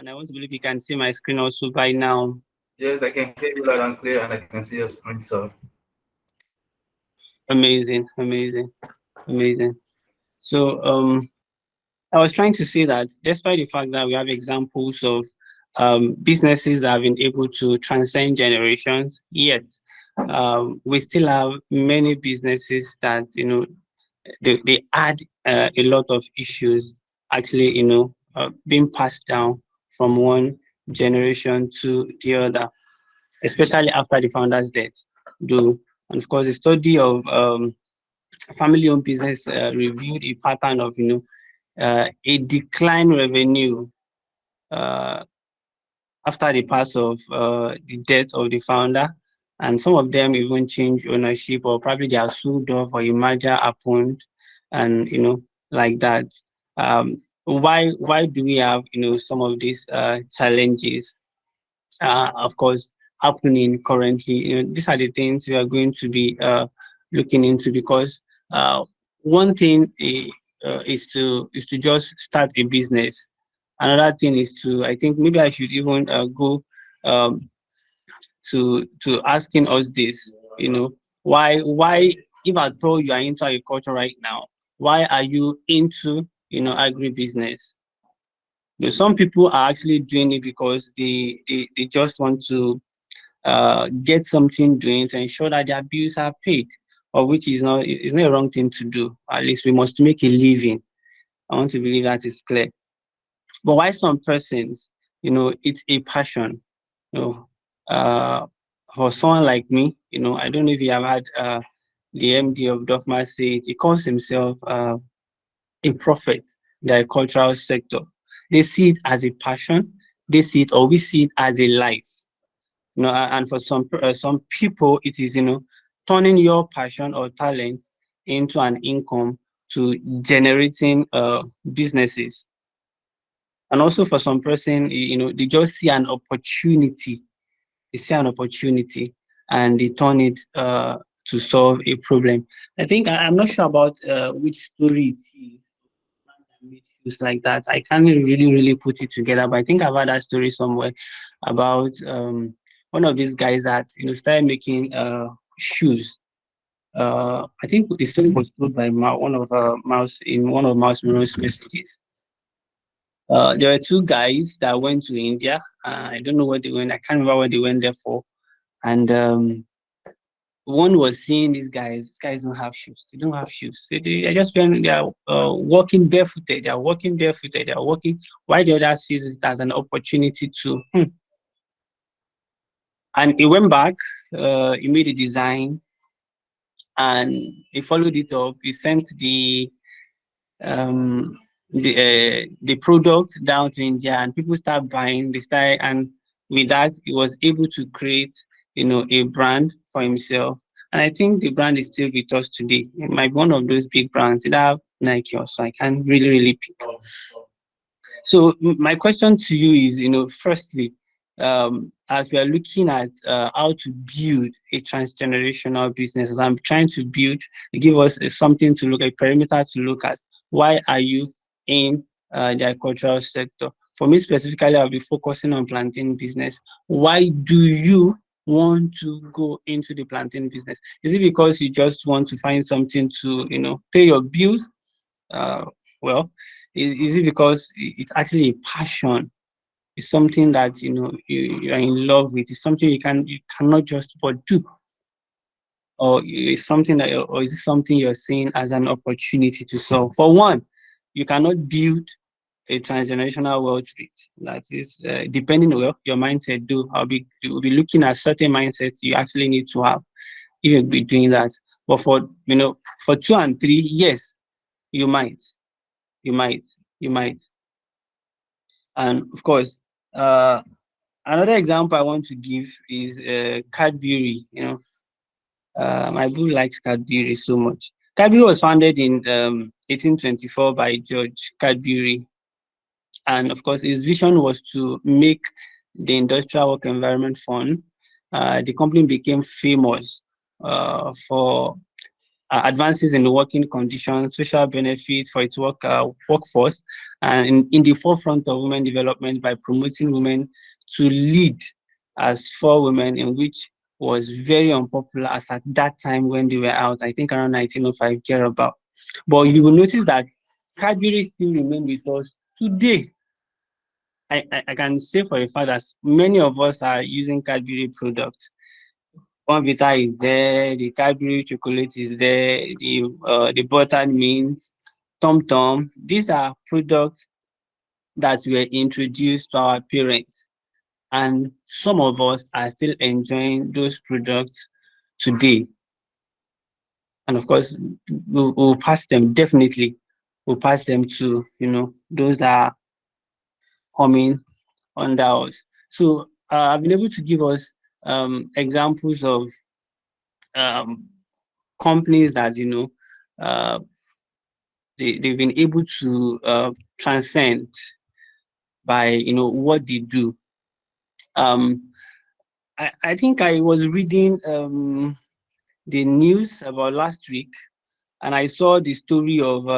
and I want to believe you can see my screen also by now. Yes, I can hear you loud and clear, and I can see your screen, sir. Amazing, amazing, amazing. So I was trying to say that despite the fact that we have examples of businesses that have been able to transcend generations, yet we still have many businesses that they add a lot of issues actually being passed down from one generation to the other, especially after the founder's death. Though, and of course, the study of family-owned business reviewed a pattern of a decline revenue uh, after the pass of the death of the founder, and some of them even change ownership, or probably they are sold off, or a merger happened, and like that. Um, why do we have some of these challenges? Of course, happening currently. These are the things we are going to be looking into, because one thing is to just start a business. Another thing is to, I think maybe I should even go um, to asking us this. Why if at all you are into agriculture right now, why are you into agribusiness? Some people are actually doing it because they just want to get something doing to ensure that their bills are paid, or which is not a wrong thing to do. At least we must make a living. I want to believe that is clear. But why some persons, it's a passion. You know, for someone like me, I don't know if you have had the MD of Dofma say it. He calls himself a prophet in the agricultural sector. They see it as a passion. They see it, or we see it as a life. And for some people, it is turning your passion or talent into an income to generating businesses. And also for some person, they just see an opportunity. They see an opportunity and they turn it to solve a problem. I think I'm not sure about which story it is that made shoes like that. I can't really put it together, but I think I've heard that story somewhere about one of these guys that started making shoes. I think the story was told by one of Mouse in one of Mouse Miron's messages. There were two guys that went to India. I don't know what they went. I can't remember what they went there for. And one was seeing these guys. These guys don't have shoes. They don't have shoes. They just went. They are walking barefooted. They are walking barefooted. They are walking. Why the other sees it as an opportunity to. And he went back. He made a design, and he followed it up. He sent um the product down to India, and people start buying. They start, and with that, he was able to create a brand for himself. And I think the brand is still with us today. It might be one of those big brands. It have Nike also. I can't really pick. So my question to you is, firstly, as we are looking at how to build a transgenerational business, as I'm trying to build, give us something to look at, perimeter to look at. Why are you in the agricultural sector? For me specifically, I'll be focusing on plantain business. Why do you want to go into the plantain business? Is it because you just want to find something to, pay your bills? Well, is it because it's actually a passion? It's something that you are in love with. It's something you cannot just but do, or it's something that, or is it something you're seeing as an opportunity to solve? For one, you cannot build a transgenerational wealth rate. That is depending on your mindset. We'll be looking at certain mindsets you actually need to have if you'll be doing that. But for 2 and 3, yes, you might, you might, you might. And of course, another example I want to give is Cadbury. My boo likes Cadbury so much. Cadbury was founded in 1824 by George Cadbury, and of course, his vision was to make the industrial work environment fun. The company became famous for advances in the working conditions, social benefits for its workforce, and in the forefront of women development by promoting women to lead as 4 women, in which was very unpopular as at that time when they were out, I think around 1905, thereabout. But you will notice that Cadbury still remain with us today. I can say for a fact that many of us are using Cadbury products. Vita is there, the Cadbury chocolate is there, the buttered mint, Tom Tom. These are products that were introduced to our parents, and some of us are still enjoying those products today. And of course, we'll pass them, definitely. We'll pass them to, those that are coming under us. So I've been able to give us examples of um, companies that, uh, they've been able to transcend by, what they do. I think I was reading the news about last week, and I saw the story of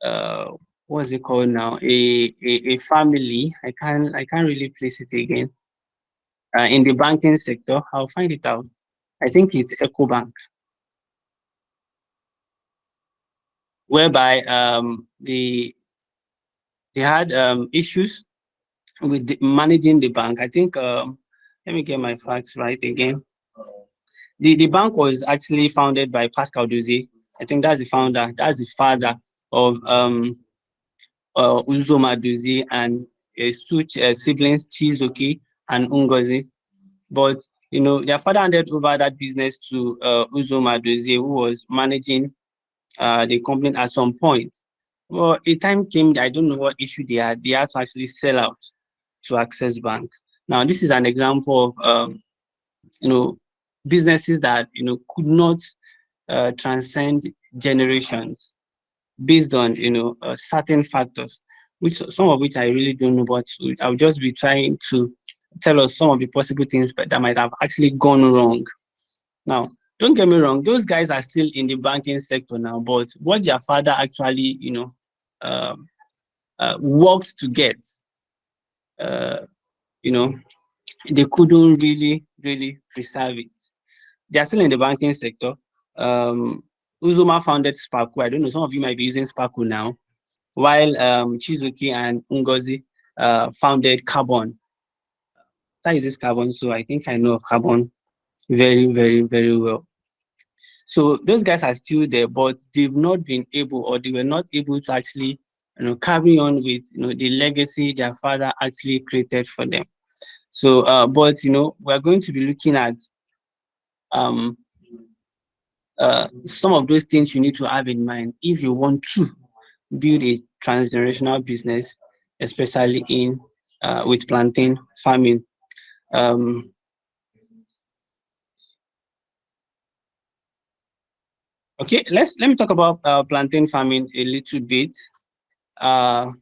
uh what's it called now, a family. I can't really place it again, in the banking sector. I'll find it out. I think it's EcoBank, whereby they had issues with managing the bank. I think let me get my facts right again. The bank was actually founded by Pascal Dozie. I think that's the founder. That's the father of Uzoma Dozie and two siblings, Chizoki and Ungozi. But their father handed over that business to Uzoma Dozie, who was managing the company at some point. Well, a time came, I don't know what issue they had. They had to actually sell out to Access Bank. Now, this is an example of businesses that could not transcend generations based on certain factors, which some of which I really don't know, but I'll just be trying to tell us some of the possible things that might have actually gone wrong. Now, don't get me wrong, those guys are still in the banking sector now, but what their father actually worked to get, uh, you know they couldn't really preserve it. They are still in the banking sector. Uzuma founded Sparkle. I don't know, some of you might be using Sparkle now, while Chizuki and Ngozi founded Carbon. That is this Carbon, so I think I know of Carbon very, very, very well. So those guys are still there, but they've not been able, or they were not able to actually, carry on with, the legacy their father actually created for them. So, but we're going to be looking at um some of those things you need to have in mind if you want to build a transgenerational business, especially in with plantain farming. Um, okay, let me talk about plantain farming a little bit. I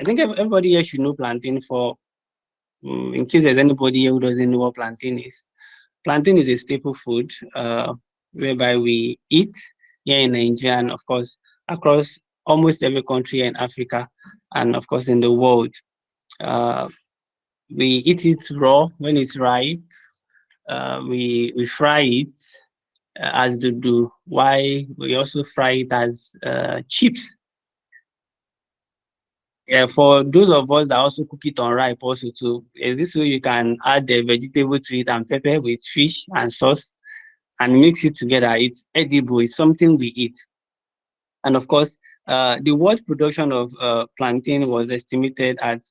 think everybody here should know plantain. For in case there's anybody here who doesn't know what plantain is. Plantain is a staple food whereby we eat here in Nigeria, and of course across almost every country in Africa, and of course in the world. Uh, we eat it raw when it's ripe. We fry it as they do. Why we also fry it as chips. Yeah, for those of us that also cook it on ripe also too, is this way you can add the vegetable to it and pepper with fish and sauce and mix it together. It's edible. It's something we eat. And of course, the world production of plantain was estimated at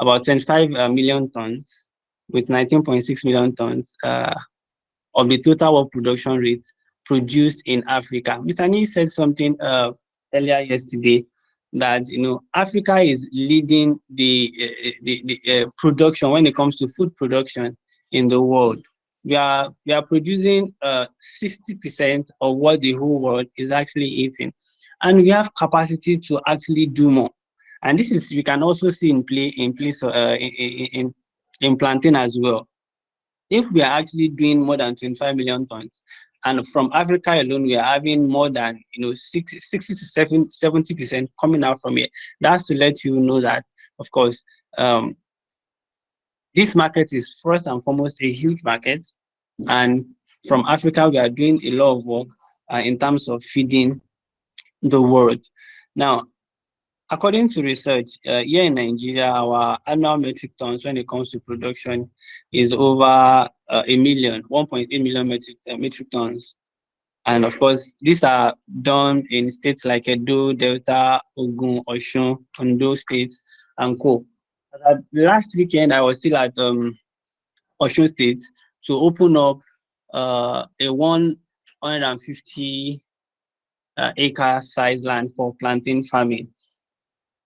about 25 million tons, with 19.6 million tons of the total world production rate produced in Africa. Mr. Nee said something earlier yesterday that Africa is leading the production when it comes to food production in the world. We are producing 60% of what the whole world is actually eating, and we have capacity to actually do more. And this is, we can also see in place in plantain as well. If we are actually doing more than 25 million tons, And from Africa alone, we are having more than 60 to 70% coming out from here. That's to let you know that, of course, this market is first and foremost a huge market. And from Africa, we are doing a lot of work in terms of feeding the world. Now, according to research, here in Nigeria, our annual metric tons when it comes to production is over a million, 1.8 million metric tons. And of course, these are done in states like Edo, Delta, Ogun, Osun, Ondo states, and co. Last weekend, I was still at Osun State to open up a 150 acre size land for plantain farming.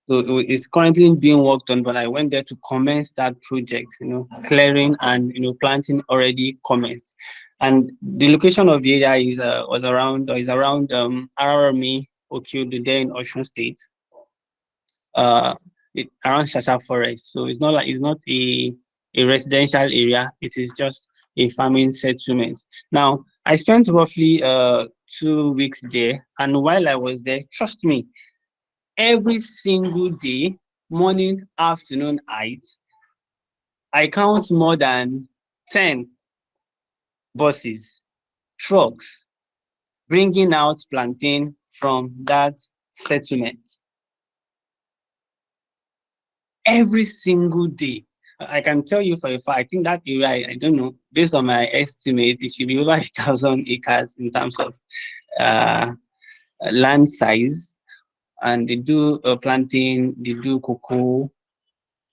So it's currently being worked on, but I went there to commence that project, clearing and, planting already commenced. And the location of the area is around Ararami, Okiodo, there in Osun State, uh, around Shasha Forest. So it's not a residential area. It is just a farming settlement. Now, I spent roughly 2 weeks there, and while I was there, trust me, every single day, morning, afternoon, night, I count more than 10 buses, trucks, bringing out plantain from that settlement. Every single day. I can tell you for a fact, I think that area, I don't know, based on my estimate, it should be over 1,000 acres in terms of uh, land size. And they do planting, they do cocoa.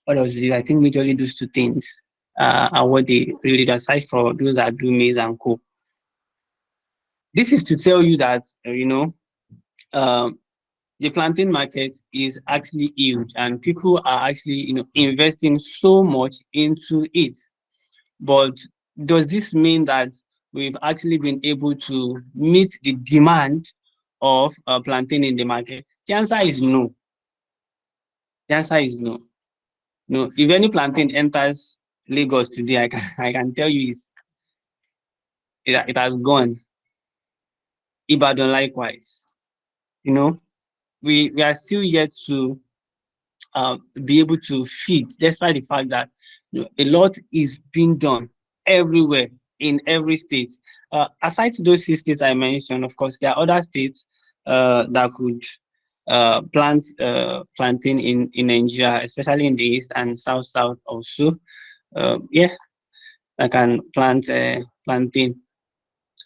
What else do they do? I think majorly those two things are what they really do, aside for those that do maize and co. This is to tell you that, um, the plantain market is actually huge and people are actually, investing so much into it. But does this mean that we've actually been able to meet the demand of plantain in the market? The answer is no. The answer is no. No. If any plantain enters Lagos today, I can tell you it has gone. Ibadan likewise. You know, we are still yet to be able to feed, despite the fact that a lot is being done everywhere in every state. Aside to those 6 states I mentioned, of course, there are other states that could plant plantain in Nigeria, especially in the east and south also. Yeah, I can plant plantain.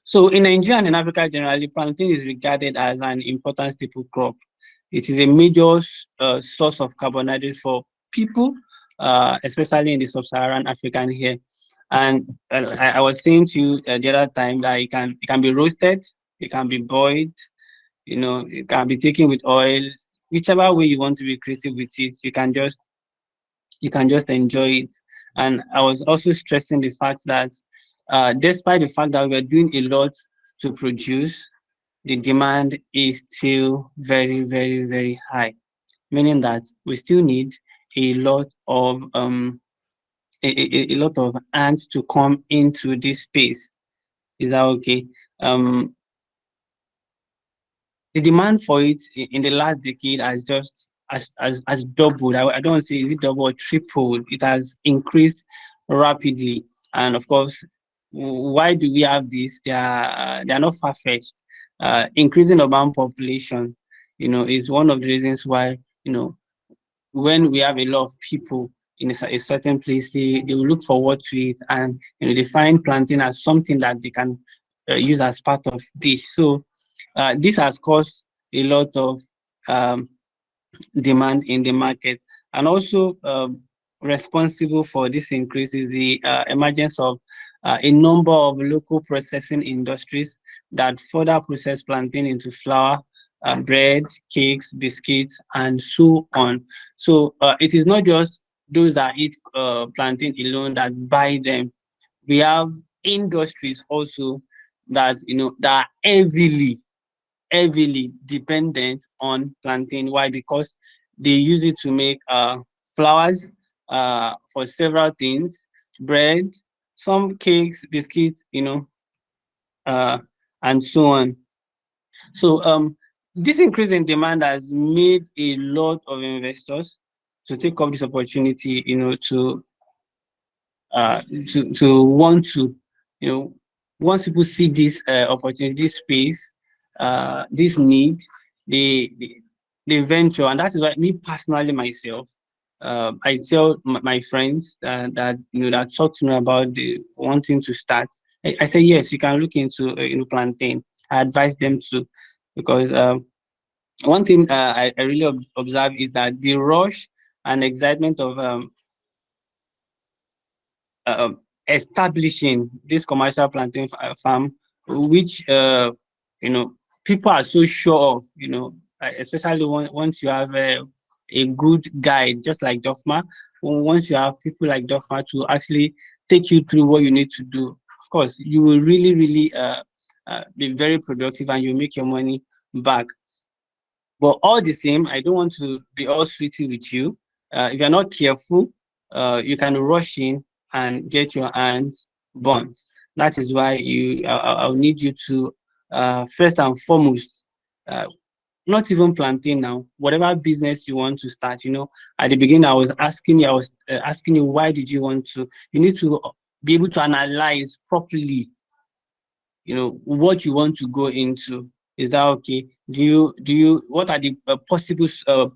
So in Nigeria and in Africa generally, plantain is regarded as an important staple crop. It is a major source of carbohydrates for people, especially in the sub-Saharan African here. And I was saying to you the other time that it can be roasted, it can be boiled, it can be taken with oil, whichever way you want to be creative with it, you can just enjoy it. And I was also stressing the fact that despite the fact that we're doing a lot to produce, the demand is still very, very, very high, meaning that we still need a lot of a lot of ants to come into this space. Is that okay? The demand for it in the last decade has just has doubled. I don't say is it double or tripled. It has increased rapidly, and of course, why do we have this? They are not far fetched. Increasing urban population, is one of the reasons why when we have a lot of people in a certain place, they will look forward to it, and they find planting as something that they can use as part of this. So this has caused a lot of um, demand in the market, and also responsible for this increase is the emergence of a number of local processing industries that further process plantain into flour, bread, cakes, biscuits, and so on. So it is not just those that eat plantain alone that buy them. We have industries also that are heavily dependent on plantain. Why? Because they use it to make flours for several things, bread, some cakes, biscuits, uh, and so on. So this increase in demand has made a lot of investors to take up this opportunity, uh, to want to, you know, once people see this opportunity, this space, this need, they they venture, and that is why me personally myself, I tell my friends that that talk to me about the wanting to start. I say yes, you can look into plantain. I advise them to, because one thing I really observe is that the rush and excitement of establishing this commercial plantain farm, which you know people are so sure of, especially once you have a good guide, just like Dofma. Once you have people like Dofma to actually take you through what you need to do, of course, you will really, really be very productive and you make your money back. But all the same, I don't want to be all sweetie with you. If you're not careful, you can rush in and get your hands burnt. That is why I'll need you to first and foremost, uh, not even planting now, whatever business you want to start. At the beginning, I was asking you, why did you want to? You need to be able to analyze properly, what you want to go into. Is that okay? Do you what are the possible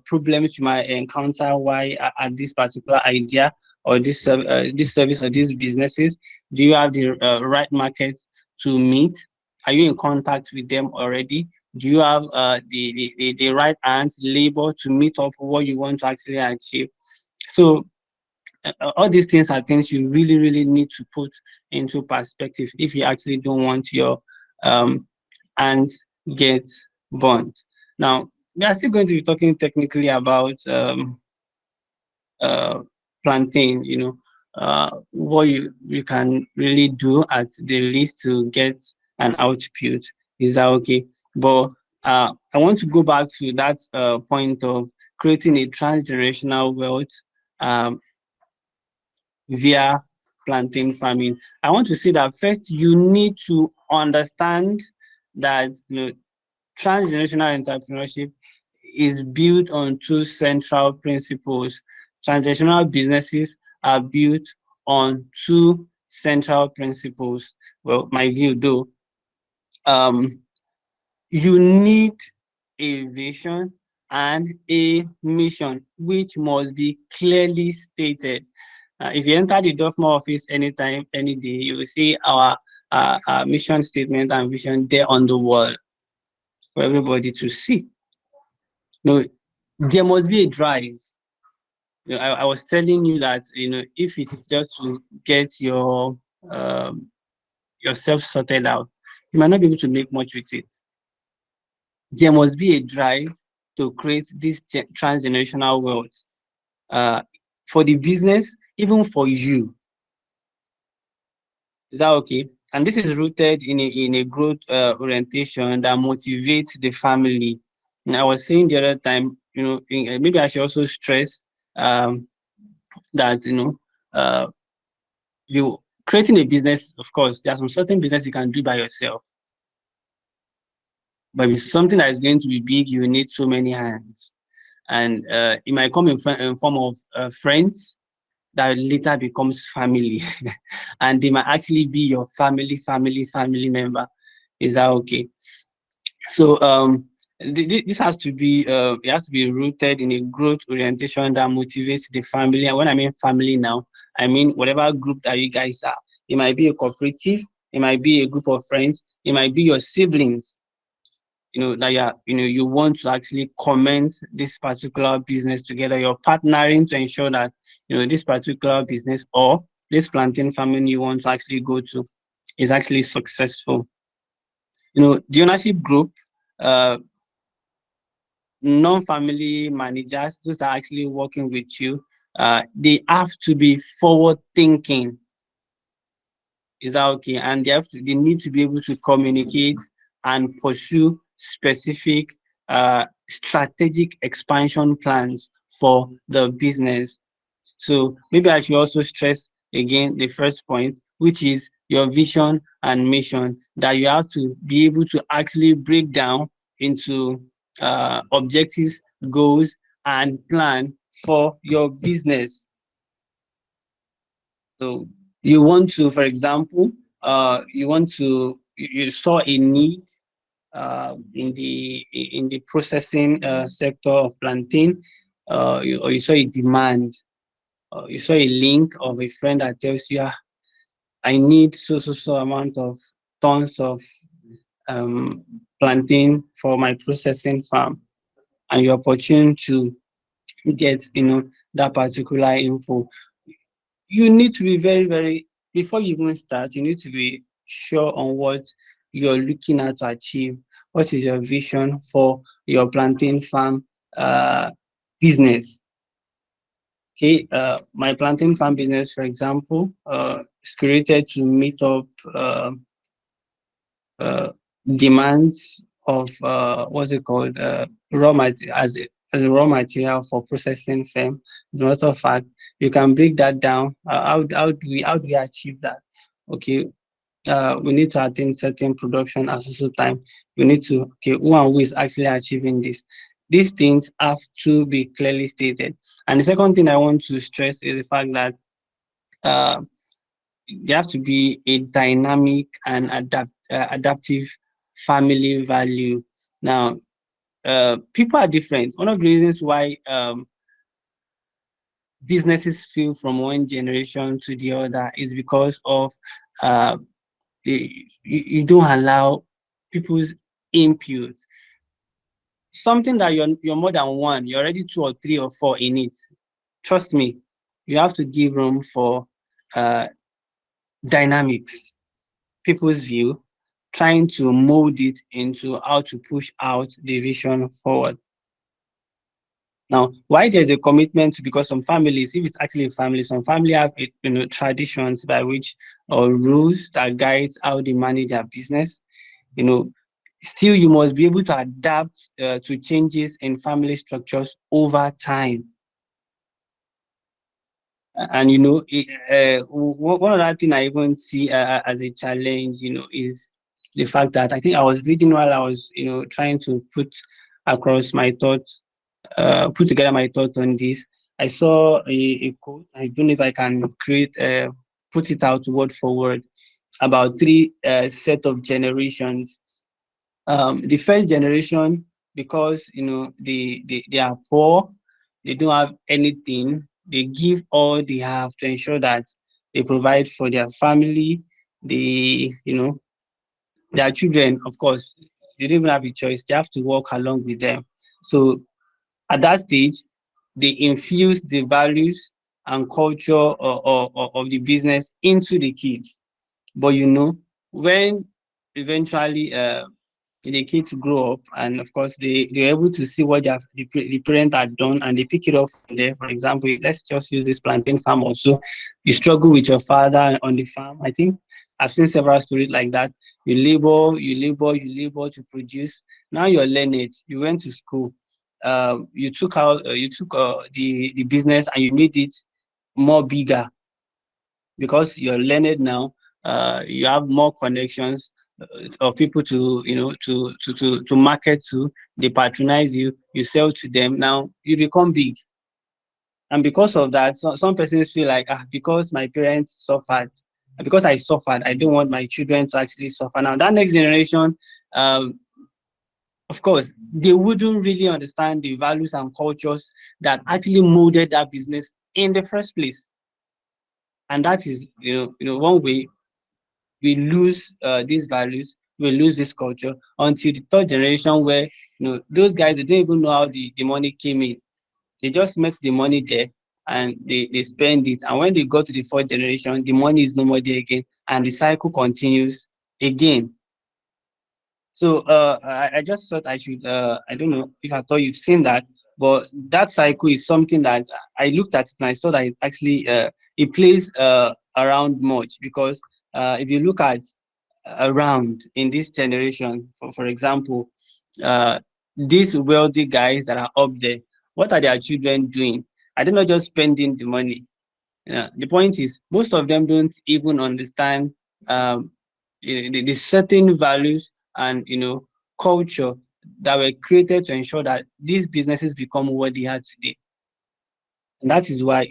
problems you might encounter why at this particular idea, or this service or these businesses? Do you have the right market to meet? Are you in contact with them already? Do you have the right hands labor to meet up what you want to actually achieve? So all these things are things you really, really need to put into perspective if you actually don't want your um, hands get burnt. Now, we are still going to be talking technically about uh, plantain, what you can really do at the least to get an output. Is that okay? But I want to go back to that point of creating a transgenerational wealth um, via plantain farming. I want to say that first you need to understand that transgenerational entrepreneurship is built on two central principles. Transgenerational businesses are built on two central principles. Well, my view though, um, you need a vision and a mission, which must be clearly stated. If you enter the Dofma office anytime, any day, you will see our mission statement and vision there on the wall for everybody to see. No, there must be a drive. I was telling you that if it's just to get um, yourself sorted out, you might not be able to make much with it. There must be a drive to create this transgenerational wealth uh, for the business, even for you. Is that okay? And this is rooted in a growth orientation that motivates the family. And I was saying the other time, maybe I should also stress um, that uh, you creating a business. Of course, there are some certain business you can do by yourself, but if it's something that is going to be big, you need so many hands, and it might come in form of friends that later becomes family, and they might actually be your family member. Is that okay? So this has to be it has to be rooted in a growth orientation that motivates the family. And when I mean family now, I mean whatever group that you guys are. It might be a cooperative, it might be a group of friends, it might be your siblings. That you want to actually commence this particular business together. You're partnering to ensure that this particular business or this plantain farming you want to actually go to is actually successful. The ownership group, uh, non-family managers, those that are actually working with you, they have to be forward thinking. Is that okay? And they need to be able to communicate and pursue specific strategic expansion plans for the business. So maybe I should also stress again the first point, which is your vision and mission that you have to be able to actually break down into objectives, goals, and plan for your business. So you want to, for example, you saw a need in the processing sector of plantain, or you saw a demand, you saw a link of a friend that tells you, I need so amount of tons of um, plantain for my processing farm, and you're opportune to get that particular info. You need to be very, before you even start, you need to be sure on what you're looking at to achieve. What is your vision for your plantain farm uh, business? Okay, my plantain farm business, for example, is created to meet up uh, demands of what's it called, raw material, as a raw material for processing firm. As a matter of fact, you can break that down. How do we achieve that? Okay, we need to attain certain production at also time. We need to, okay, who is actually achieving this. These things have to be clearly stated. And the second thing I want to stress is the fact that uh, there have to be a dynamic and adaptive family value. Now, people are different. One of the reasons why businesses fail from one generation to the other is because of uh, you don't allow people's input. Something that you're more than one, you're already two or three or four in it. Trust me, you have to give room for uh, dynamics, people's view, trying to mold it into how to push out the vision forward. Now, why there's a commitment to, because some families, if it's actually a family, some family have traditions by which, or rules that guides how they manage their business. You know, still you must be able to adapt to changes in family structures over time. And one other thing I even see as a challenge, is the fact that I think I was reading while I was, trying to across my thoughts, put together my thoughts on this. I saw a quote. I don't know if I can put it out word for word, about three set of generations. The first generation, because they are poor, they don't have anything, they give all they have to ensure that they provide for their family, they their children, of course, they don't even have a choice, they have to walk along with them. So at that stage, they infuse the values and culture of the business into the kids. But when eventually the kids grow up, and of course they're able to see what the parents have done, and they pick it up from there. For example, let's just use this plantain farm also. You struggle with your father on the farm. I think I've seen several stories like that. You labor to produce. Now you're learning. You went to school. You took the business and you made it more bigger, because you're learned now. You have more connections of people to market to. They patronize you, you sell to them. Now you become big, and because of that, some persons feel like, because my parents suffered, because I suffered, I don't want my children to actually suffer. Now that next generation, um, of course, they wouldn't really understand the values and cultures that actually molded that business in the first place. And that is, one way we lose these values, we lose this culture until the third generation, where those guys, they don't even know how the money came in. They just met the money there, and they spend it. And when they go to the fourth generation, the money is no more there again, and the cycle continues again. So I just thought I should, I don't know if I thought you've seen that, but that cycle is something that I looked at it and I saw that it actually it plays around much, because if you look at around in this generation, for example, uh, these wealthy guys that are up there, what are their children doing? Are they not just spending the money? The point is, most of them don't even understand um, the certain values and culture that were created to ensure that these businesses become what they are today. And that is why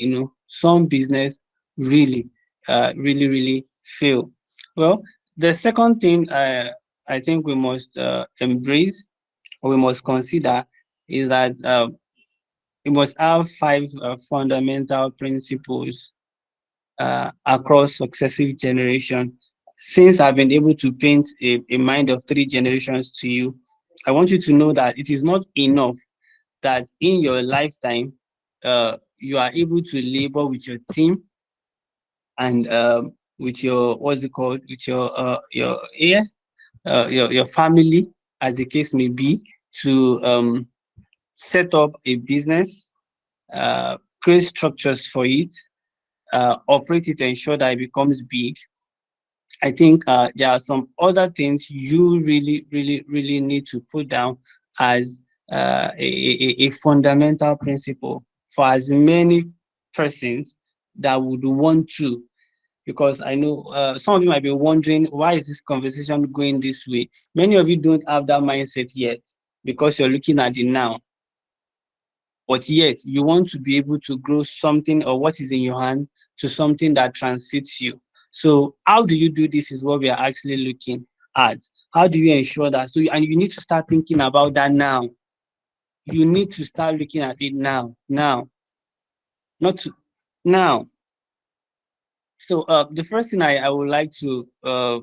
some business really, really fail. Well, the second thing I think we must embrace or we must consider is that we must have five fundamental principles across successive generation. Since I've been able to paint a mind of three generations to you, I want you to know that it is not enough that in your lifetime you are able to labor with your team and with your what's it called with your family, as the case may be, to set up a business, create structures for it, operate it to ensure that it becomes big. I think there are some other things you really need to put down as a fundamental principle for as many persons that would want to. Because I know some of you might be wondering, why is this conversation going this way? Many of you don't have that mindset yet because you're looking at the now. But yet you want to be able to grow something or what is in your hand to something that transits you. So how do you do this is what we are actually looking at. How do you ensure that? And you need to start thinking about that now. You need to start looking at it now, not to, now. So the first thing I would like to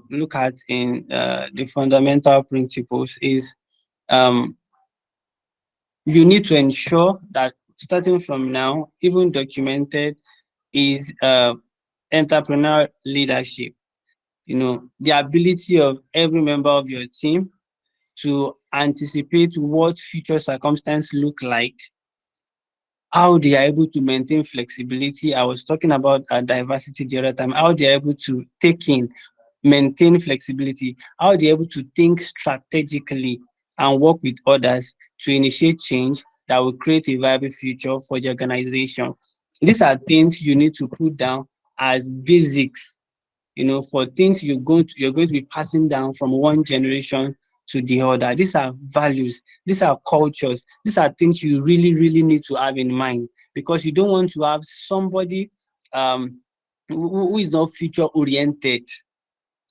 look at in the fundamental principles is um, you need to ensure that starting from now, even documented, is entrepreneurial leadership. The ability of every member of your team to anticipate what future circumstances look like, how they are able to maintain flexibility. I was talking about diversity the other time, how they are able to take in, maintain flexibility, how they're able to think strategically and work with others to initiate change that will create a viable future for the organization. These are things you need to put down as basics, for things you're going to be passing down from one generation to the other. These are values, these are cultures, these are things you really need to have in mind, because you don't want to have somebody um, who is not future oriented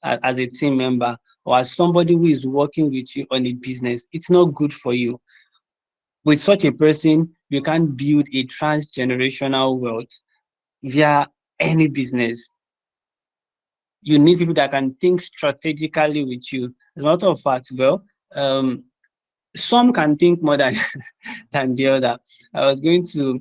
as a team member, or as somebody who is working with you on a business. It's not good for you. With such a person, you can't build a transgenerational wealth via any business. You need people that can think strategically with you. As a matter of fact, well, some can think more than than the other. I was going to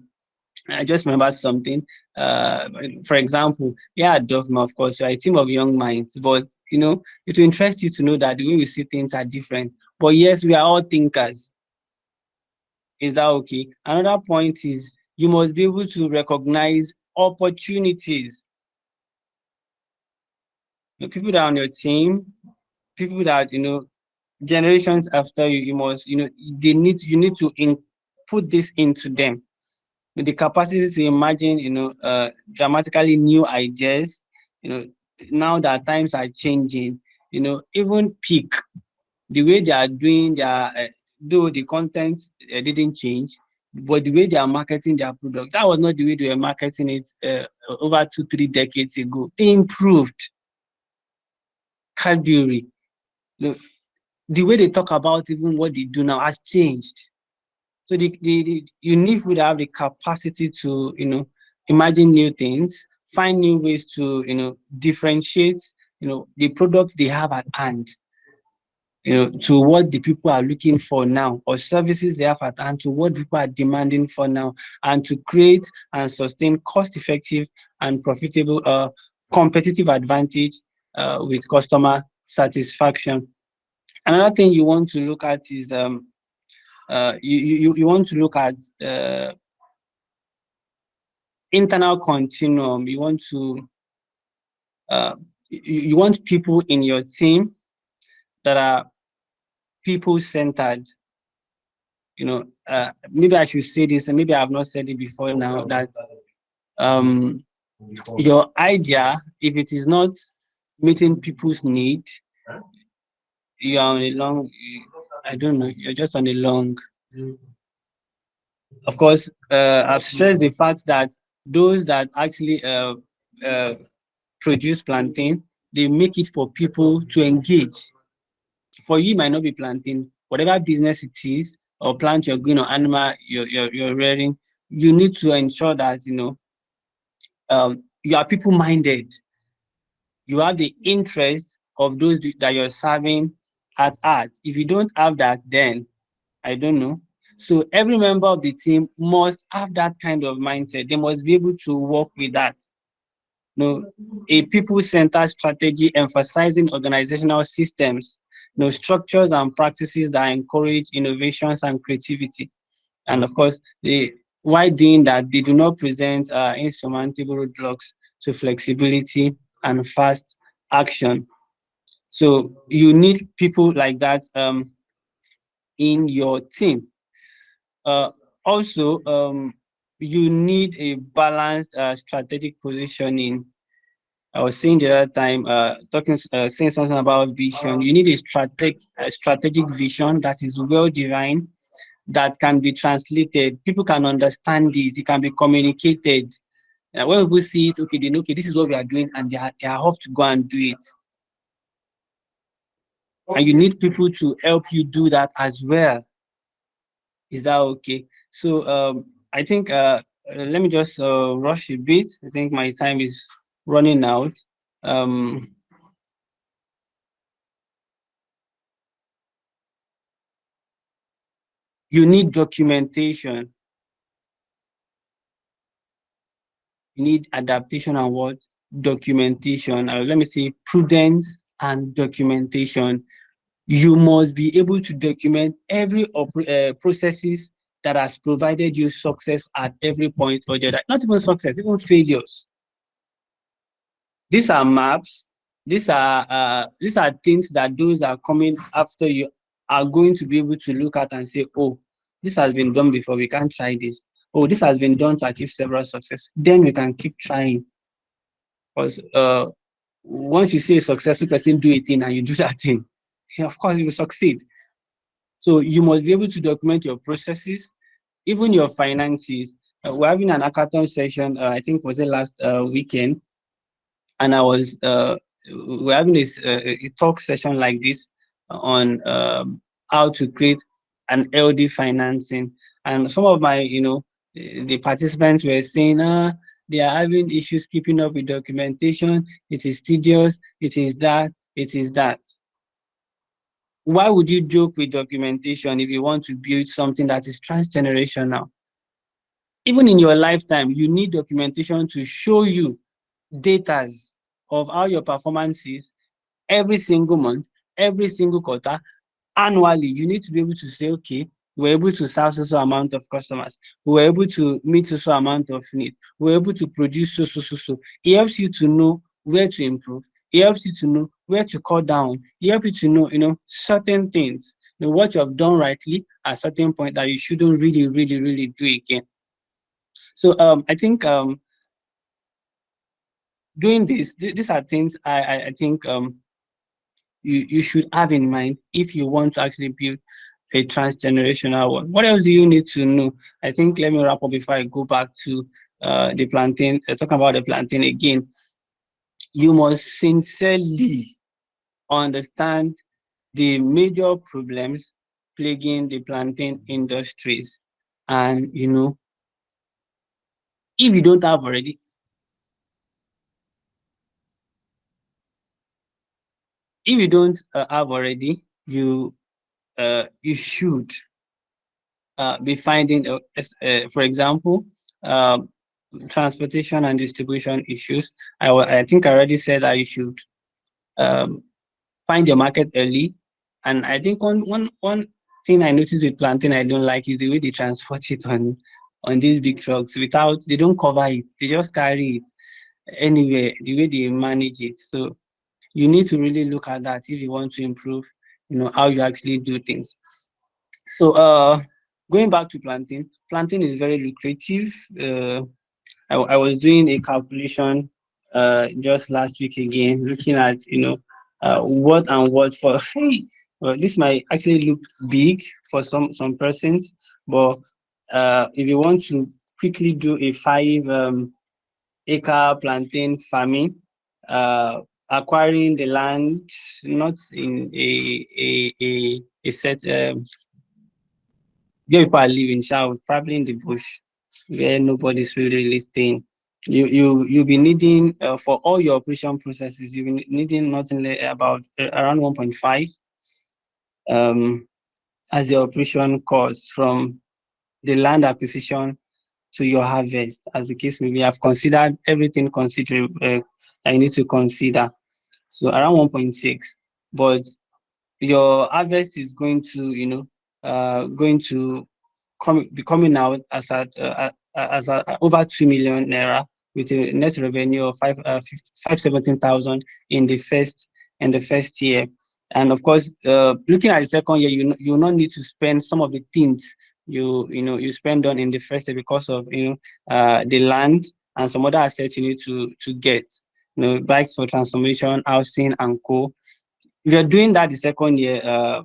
I just remember something. Uh, for example, yeah, Dovma, of course, you're a team of young minds, but it will interest you to know that the way we see things are different. But yes, we are all thinkers. Is that okay? Another point is you must be able to recognize opportunities. People that are on your team, people that generations after you, you must you need to put this into them, with the capacity to imagine, dramatically new ideas, you know, now that times are changing, even peak, the way they are doing their, though the content didn't change, but the way they are marketing their product, that was not the way they were marketing it over 2, 3 decades ago. They improved. Cadbury, the way they talk about even what they do now has changed. So you need to have the capacity to, imagine new things, find new ways to, differentiate, the products they have at hand, to what the people are looking for now, or services they have at hand to what people are demanding for now, and to create and sustain cost-effective and profitable, competitive advantage with customer satisfaction. Another thing you want to look at is you want to look at internal continuum. You want to uh, you want people in your team that are people centered. Maybe I should say this, and maybe I have not said it before now, that um, your idea, if it is not meeting people's need. You are on a long, I don't know, you're just on a long. Of course, I've stressed the fact that those that actually uh, produce plantain, they make it for people to engage. For you, it might not be plantain. Whatever business it is, or plant you're growing or animal you're rearing, you need to ensure that you are people minded. You have the interest of those that you're serving at heart. If you don't have that, then I don't know. So every member of the team must have that kind of mindset. They must be able to work with that. No, a people-centered strategy emphasizing organizational systems, structures and practices that encourage innovations and creativity. And of course, while doing that, they do not present insurmountable roadblocks to flexibility and fast action. So you need people like that in your team. Uh, Also, you need a balanced strategic positioning. I was saying the other time, saying something about vision. You need a strategic vision that is well defined, that can be translated. People can understand it. It can be communicated. When people see it, okay, they know, okay, this is what we are doing, and they are off to go and do it. And you need people to help you do that as well. Is that okay? So I think let me just rush a bit. I think my time is running out. Um, you need documentation. You need adaptation and what? Documentation. Let me say prudence and documentation. You must be able to document every processes that has provided you success at every point or the other. Not even success, even failures. These are maps. These are things that those that are coming after you are going to be able to look at and say, oh, this has been done before. We can't try this. Oh, this has been done to achieve several success. Then we can keep trying. Because once you see a successful person do a thing and you do that thing, of course you will succeed. So you must be able to document your processes, even your finances. We're having an hackathon session, I think was it last weekend, and we're having a talk session like this on how to create an LD financing. And some of my, the participants were saying, they are having issues keeping up with documentation. It is tedious. It is that. It is that. Why would you joke with documentation if you want to build something that is transgenerational? Even in your lifetime, you need documentation to show you datas of how your performance is every single month, every single quarter, annually. You need to be able to say, okay, we're able to serve so amount of customers. We're able to meet so amount of needs. We're able to produce so. It helps you to know where to improve. It helps you to know where to cut down. It helps you to know, certain things. What you have done rightly at a certain point that you shouldn't really, really, really do again. So I think doing these are things I think you should have in mind if you want to actually build a transgenerational one. What else do you need to know? I think let me wrap up before I go back to the plantain, talking about the plantain again. You must sincerely understand the major problems plaguing the plantain industries. And, if you don't have already, if you don't have already, you should be finding, for example, um, transportation and distribution issues. I think I already said that you should um, find your market early. And I think one thing I noticed with plantain I don't like is the way they transport it on these big trucks without, they don't cover it. They just carry it anywhere, the way they manage it. So you need to really look at that if you want to improve, how you actually do things. So going back to plantain is very lucrative. I was doing a calculation just last week again, looking at what and what for. Hey, well, this might actually look big for some persons, but if you want to quickly do a 5 acre plantain farming, acquiring the land not in a set where people are living, shall probably in the bush where nobody's really staying. You'll be needing for all your operation processes, you'll be needing nothing about around 1.5 um as your operation cost from the land acquisition to your harvest, as the case may be. I've considered everything considerable I need to consider. So around 1.6, but your harvest is going to, going to be coming out as over 2 million naira with a net revenue of 517,000 in the first year. And of course, looking at the second year, you not need to spend some of the things you spend on in the first year because of the land and some other assets you need to get, bikes for transformation, housing, and co. If you're doing that the second year,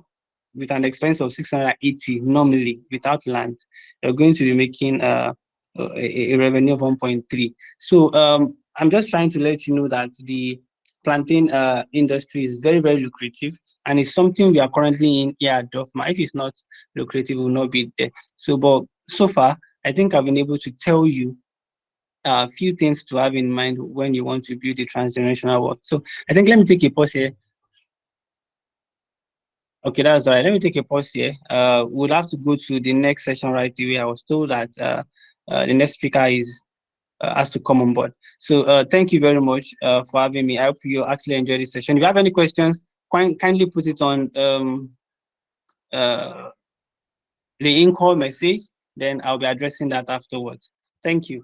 with an expense of 680 normally without land, you're going to be making a revenue of 1.3. So I'm just trying to let you know that the plantain industry is very, very lucrative, and it's something we are currently in here at Dofma. If it's not lucrative, it will not be there. So, but so far, I think I've been able to tell you a few things to have in mind when you want to build a transgenerational work. So I think let me take a pause here. Okay, that's all right. Let me take a pause here. We'll have to go to the next session right away. I was told that the next speaker is has to come on board. So thank you very much for having me. I hope you actually enjoyed this session. If you have any questions, kindly put it on uh, the in-call message. Then I'll be addressing that afterwards. Thank you.